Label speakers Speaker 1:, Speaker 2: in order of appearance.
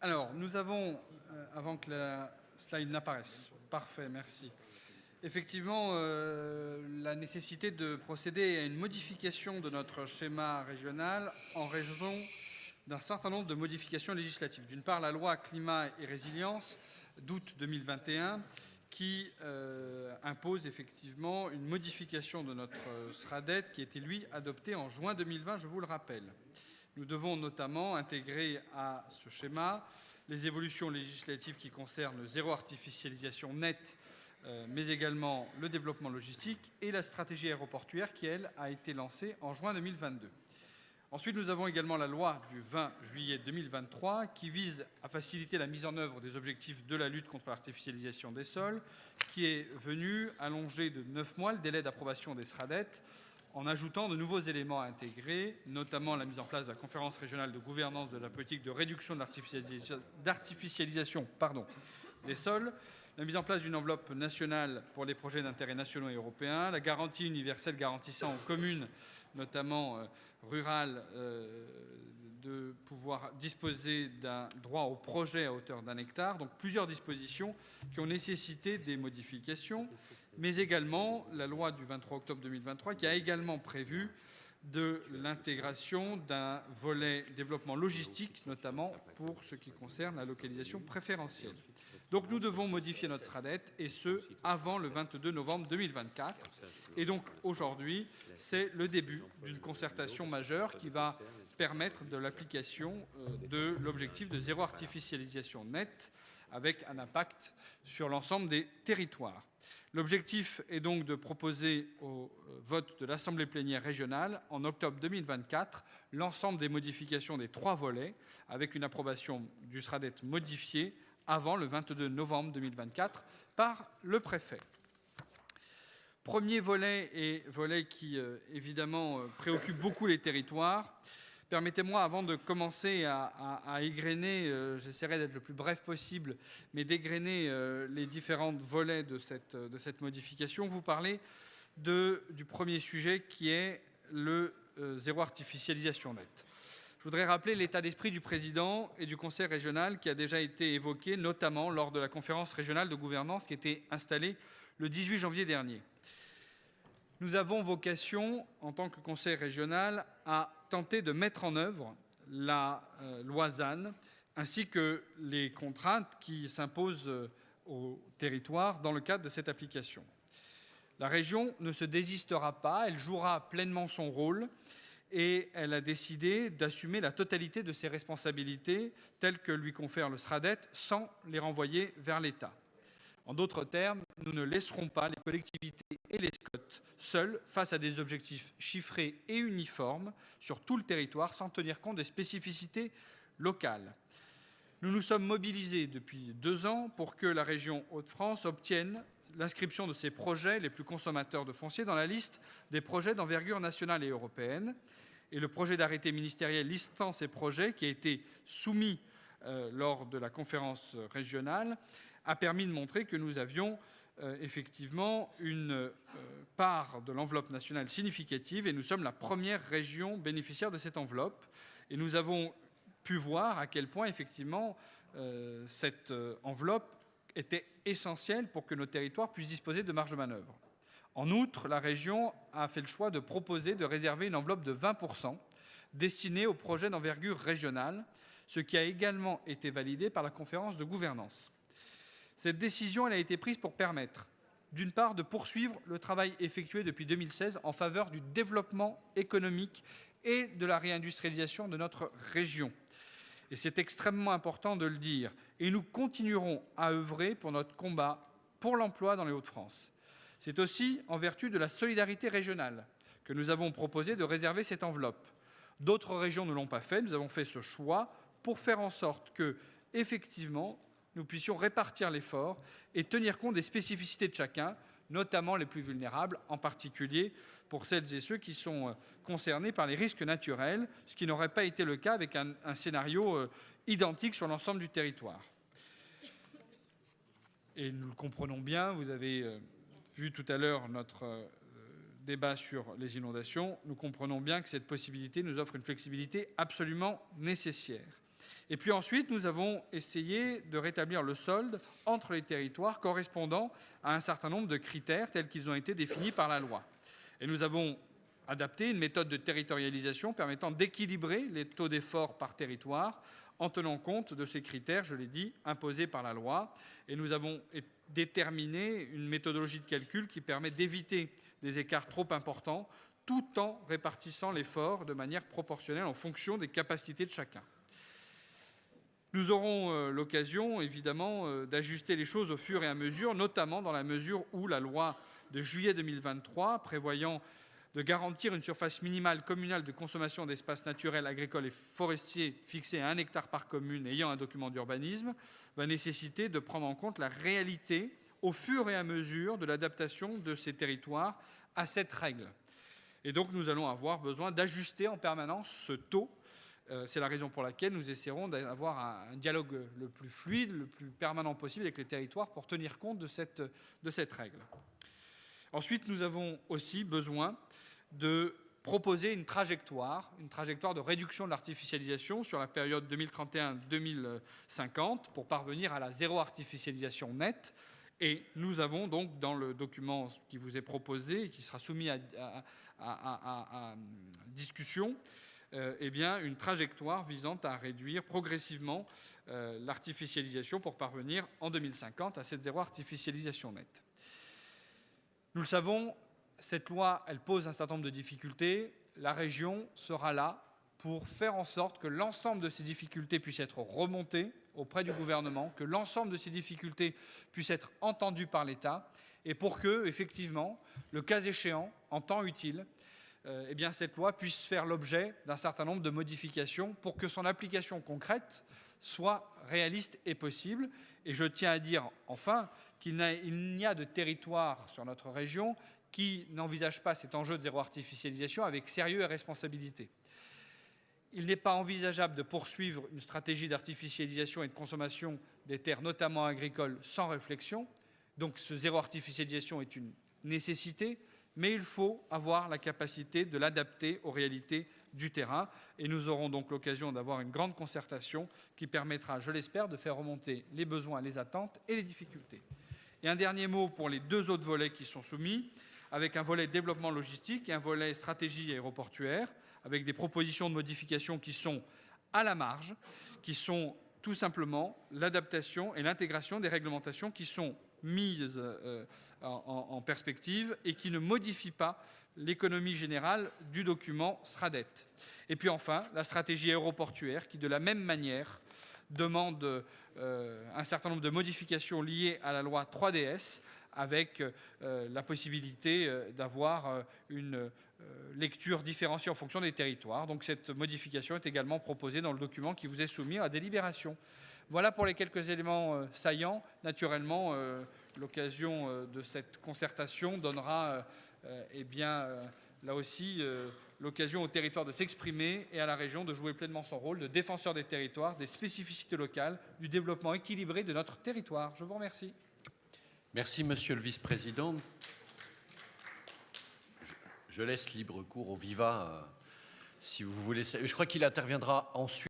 Speaker 1: Alors, nous avons, avant que la slide n'apparaisse, parfait, merci. Effectivement, la nécessité de procéder à une modification de notre schéma régional en raison d'un certain nombre de modifications législatives. D'une part, la loi Climat et Résilience d'août 2021 qui impose effectivement une modification de notre SRADET qui était, lui, adopté en juin 2020, je vous le rappelle. Nous devons notamment intégrer à ce schéma les évolutions législatives qui concernent le zéro artificialisation nette, mais également le développement logistique et la stratégie aéroportuaire qui, elle, a été lancée en juin 2022. Ensuite, nous avons également la loi du 20 juillet 2023 qui vise à faciliter la mise en œuvre des objectifs de la lutte contre l'artificialisation des sols, qui est venue allonger de 9 mois le délai d'approbation des SRADET en ajoutant de nouveaux éléments à intégrer, notamment la mise en place de la conférence régionale de gouvernance de la politique de réduction de l'artificialisation des sols, la mise en place d'une enveloppe nationale pour les projets d'intérêt nationaux et européens, la garantie universelle garantissant aux communes, notamment rurales, de pouvoir disposer d'un droit au projet à hauteur d'1 hectare. Donc plusieurs dispositions qui ont nécessité des modifications, mais également la loi du 23 octobre 2023 qui a également prévu de l'intégration d'un volet développement logistique, notamment pour ce qui concerne la localisation préférentielle. Donc nous devons modifier notre SRADET, et ce, avant le 22 novembre 2024. Et donc aujourd'hui, c'est le début d'une concertation majeure qui va permettre de l'application de l'objectif de zéro artificialisation nette avec un impact sur l'ensemble des territoires. L'objectif est donc de proposer au vote de l'Assemblée plénière régionale en octobre 2024 l'ensemble des modifications des 3 volets avec une approbation du SRADET modifié avant le 22 novembre 2024 par le préfet. Premier volet et volet qui évidemment préoccupe beaucoup les territoires. Permettez-moi, avant de commencer à égrener, j'essaierai d'être le plus bref possible, mais d'égrener les différents volets de cette modification, vous parler du premier sujet qui est le zéro artificialisation nette. Je voudrais rappeler l'état d'esprit du président et du conseil régional qui a déjà été évoqué, notamment lors de la conférence régionale de gouvernance qui était installée le 18 janvier dernier. Nous avons vocation, en tant que conseil régional, à tenter de mettre en œuvre la loi ZAN, ainsi que les contraintes qui s'imposent au territoire dans le cadre de cette application. La région ne se désistera pas, elle jouera pleinement son rôle et elle a décidé d'assumer la totalité de ses responsabilités telles que lui confère le SRADET sans les renvoyer vers l'État. En d'autres termes, nous ne laisserons pas les collectivités et les SCOT seuls face à des objectifs chiffrés et uniformes sur tout le territoire sans tenir compte des spécificités locales. Nous nous sommes mobilisés depuis 2 ans pour que la région Hauts-de-France obtienne l'inscription de ses projets les plus consommateurs de foncier dans la liste des projets d'envergure nationale et européenne. Et le projet d'arrêté ministériel listant ces projets, qui a été soumis lors de la conférence régionale, a permis de montrer que nous avions effectivement une part de l'enveloppe nationale significative et nous sommes la première région bénéficiaire de cette enveloppe. Et nous avons pu voir à quel point effectivement cette enveloppe était essentielle pour que nos territoires puissent disposer de marge de manœuvre. En outre, la région a fait le choix de proposer de réserver une enveloppe de 20% destinée aux projets d'envergure régionale, ce qui a également été validé par la conférence de gouvernance. Cette décision elle a été prise pour permettre, d'une part, de poursuivre le travail effectué depuis 2016 en faveur du développement économique et de la réindustrialisation de notre région. Et c'est extrêmement important de le dire. Et nous continuerons à œuvrer pour notre combat pour l'emploi dans les Hauts-de-France. C'est aussi en vertu de la solidarité régionale que nous avons proposé de réserver cette enveloppe. D'autres régions ne l'ont pas fait. Nous avons fait ce choix pour faire en sorte que, effectivement, nous puissions répartir l'effort et tenir compte des spécificités de chacun, notamment les plus vulnérables, en particulier pour celles et ceux qui sont concernés par les risques naturels, ce qui n'aurait pas été le cas avec un scénario identique sur l'ensemble du territoire. Et nous le comprenons bien, vous avez vu tout à l'heure notre débat sur les inondations, nous comprenons bien que cette possibilité nous offre une flexibilité absolument nécessaire. Et puis ensuite, nous avons essayé de rétablir le solde entre les territoires correspondant à un certain nombre de critères tels qu'ils ont été définis par la loi. Et nous avons adapté une méthode de territorialisation permettant d'équilibrer les taux d'effort par territoire en tenant compte de ces critères, je l'ai dit, imposés par la loi. Et nous avons déterminé une méthodologie de calcul qui permet d'éviter des écarts trop importants tout en répartissant l'effort de manière proportionnelle en fonction des capacités de chacun. Nous aurons l'occasion, évidemment, d'ajuster les choses au fur et à mesure, notamment dans la mesure où la loi de juillet 2023, prévoyant de garantir une surface minimale communale de consommation d'espaces naturels, agricoles et forestiers fixée à 1 hectare par commune ayant un document d'urbanisme, va nécessiter de prendre en compte la réalité au fur et à mesure de l'adaptation de ces territoires à cette règle. Et donc nous allons avoir besoin d'ajuster en permanence ce taux. C'est la raison pour laquelle nous essaierons d'avoir un dialogue le plus fluide, le plus permanent possible avec les territoires pour tenir compte de cette règle. Ensuite, nous avons aussi besoin de proposer une trajectoire de réduction de l'artificialisation sur la période 2031-2050 pour parvenir à la zéro artificialisation nette. Et nous avons donc dans le document qui vous est proposé et qui sera soumis à discussion, une trajectoire visant à réduire progressivement l'artificialisation pour parvenir en 2050 à cette zéro artificialisation nette. Nous le savons, cette loi, elle pose un certain nombre de difficultés. La région sera là pour faire en sorte que l'ensemble de ces difficultés puissent être remontées auprès du gouvernement, que l'ensemble de ces difficultés puissent être entendues par l'État et pour que, effectivement, le cas échéant, en temps utile, cette loi puisse faire l'objet d'un certain nombre de modifications pour que son application concrète soit réaliste et possible. Et je tiens à dire, enfin, qu'il n'y a de territoire sur notre région qui n'envisage pas cet enjeu de zéro artificialisation avec sérieux et responsabilité. Il n'est pas envisageable de poursuivre une stratégie d'artificialisation et de consommation des terres, notamment agricoles, sans réflexion. Donc ce zéro artificialisation est une nécessité, mais il faut avoir la capacité de l'adapter aux réalités du terrain. Et nous aurons donc l'occasion d'avoir une grande concertation qui permettra, je l'espère, de faire remonter les besoins, les attentes et les difficultés. Et un dernier mot pour les deux autres volets qui sont soumis, avec un volet développement logistique et un volet stratégie aéroportuaire, avec des propositions de modification qui sont à la marge, qui sont tout simplement l'adaptation et l'intégration des réglementations qui sont mises en perspective et qui ne modifient pas l'économie générale du document SRADET. Et puis enfin, la stratégie aéroportuaire qui, de la même manière, demande un certain nombre de modifications liées à la loi 3DS avec la possibilité d'avoir une lecture différenciée en fonction des territoires. Donc cette modification est également proposée dans le document qui vous est soumis à délibération. Voilà pour les quelques éléments saillants. Naturellement, l'occasion de cette concertation donnera là aussi l'occasion au territoire de s'exprimer et à la région de jouer pleinement son rôle de défenseur des territoires, des spécificités locales, du développement équilibré de notre territoire. Je vous remercie.
Speaker 2: Merci, Monsieur le Vice-président. Je laisse libre cours au Viva, si vous voulez. Je crois qu'il interviendra ensuite.